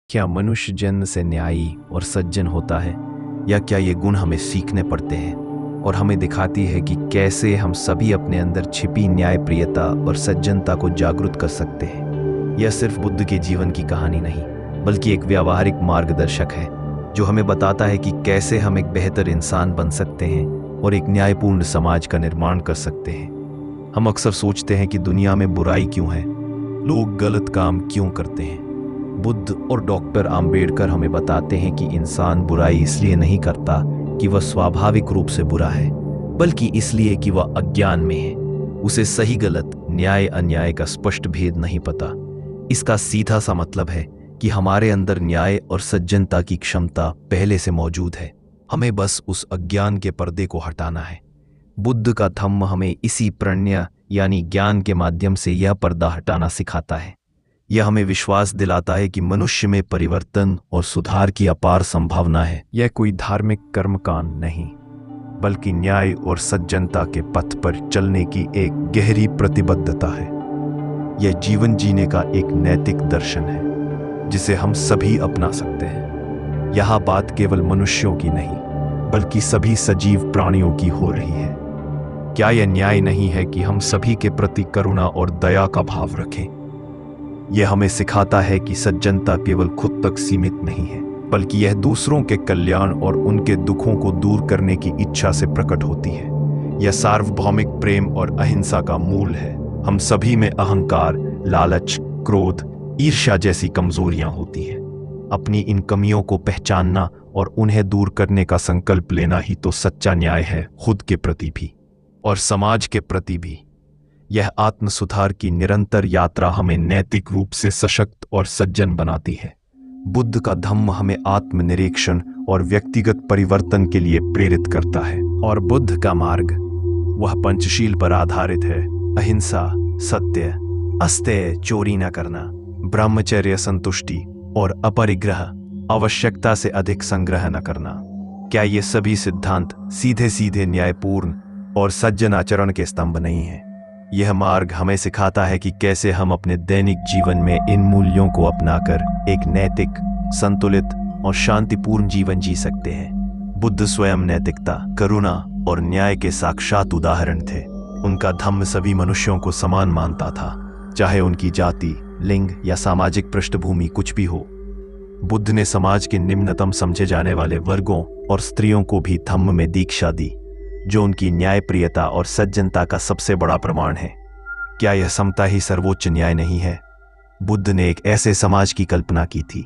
क्या मनुष्य जन्म से न्यायी और सज्जन होता है, या क्या ये गुण हमें सीखने पड़ते हैं और हमें दिखाती है कि कैसे हम सभी अपने अंदर छिपी न्यायप्रियता और सज्जनता को जागृत कर सकते हैं। यह सिर्फ बुद्ध के जीवन की कहानी नहीं, बल्कि एक व्यावहारिक मार्गदर्शक है जो हमें बताता है कि कैसे हम एक बेहतर इंसान बन सकते हैं और एक न्यायपूर्ण समाज का निर्माण कर सकते हैं। हम अक्सर सोचते हैं कि दुनिया में बुराई क्यों है, लोग गलत काम क्यों करते हैं। बुद्ध और डॉक्टर आम्बेडकर हमें बताते हैं कि इंसान बुराई इसलिए नहीं करता कि वह स्वाभाविक रूप से बुरा है, बल्कि इसलिए कि वह अज्ञान में है। उसे सही गलत, न्याय अन्याय का स्पष्ट भेद नहीं पता। इसका सीधा सा मतलब है कि हमारे अंदर न्याय और सज्जनता की क्षमता पहले से मौजूद है, हमें बस उस अज्ञान के पर्दे को हटाना है। बुद्ध का धम्म हमें इसी प्रज्ञा यानी ज्ञान के माध्यम से यह पर्दा हटाना सिखाता है। यह हमें विश्वास दिलाता है कि मनुष्य में परिवर्तन और सुधार की अपार संभावना है। यह कोई धार्मिक कर्मकांड नहीं, बल्कि न्याय और सज्जनता के पथ पर चलने की एक गहरी प्रतिबद्धता है। यह जीवन जीने का एक नैतिक दर्शन है जिसे हम सभी अपना सकते हैं। यह बात केवल मनुष्यों की नहीं, बल्कि सभी सजीव प्राणियों की हो रही है। क्या यह न्याय नहीं है कि हम सभी के प्रति करुणा और दया का भाव रखें? यह हमें सिखाता है कि सज्जनता केवल खुद तक सीमित नहीं है, बल्कि यह दूसरों के कल्याण और उनके दुखों को दूर करने की इच्छा से प्रकट होती है। यह सार्वभौमिक प्रेम और अहिंसा का मूल है। हम सभी में अहंकार, लालच, क्रोध, ईर्ष्या जैसी कमजोरियां होती हैं। अपनी इन कमियों को पहचानना और उन्हें दूर करने का संकल्प लेना ही तो सच्चा न्याय है, खुद के प्रति भी और समाज के प्रति भी। यह आत्म सुधार की निरंतर यात्रा हमें नैतिक रूप से सशक्त और सज्जन बनाती है। बुद्ध का धम्म हमें आत्मनिरीक्षण और व्यक्तिगत परिवर्तन के लिए प्रेरित करता है, और बुद्ध का मार्ग वह पंचशील पर आधारित है। अहिंसा, सत्य, अस्तेय, चोरी न करना, ब्रह्मचर्य, संतुष्टि और अपरिग्रह, आवश्यकता से अधिक संग्रह न करना। क्या ये सभी सिद्धांत सीधे सीधे न्यायपूर्ण और सज्जन आचरण के स्तंभ नहीं हैं? यह मार्ग हमें सिखाता है कि कैसे हम अपने दैनिक जीवन में इन मूल्यों को अपनाकर एक नैतिक, संतुलित और शांतिपूर्ण जीवन जी सकते हैं। बुद्ध स्वयं नैतिकता, करुणा और न्याय के साक्षात उदाहरण थे। उनका धम्म सभी मनुष्यों को समान मानता था, चाहे उनकी जाति, लिंग या सामाजिक पृष्ठभूमि कुछ भी हो। बुद्ध ने समाज के निम्नतम समझे जाने वाले वर्गों और स्त्रियों को भी धम्म में दीक्षा दी, जो उनकी न्यायप्रियता और सज्जनता का सबसे बड़ा प्रमाण है। क्या यह समता ही सर्वोच्च न्याय नहीं है? बुद्ध ने एक ऐसे समाज की कल्पना की थी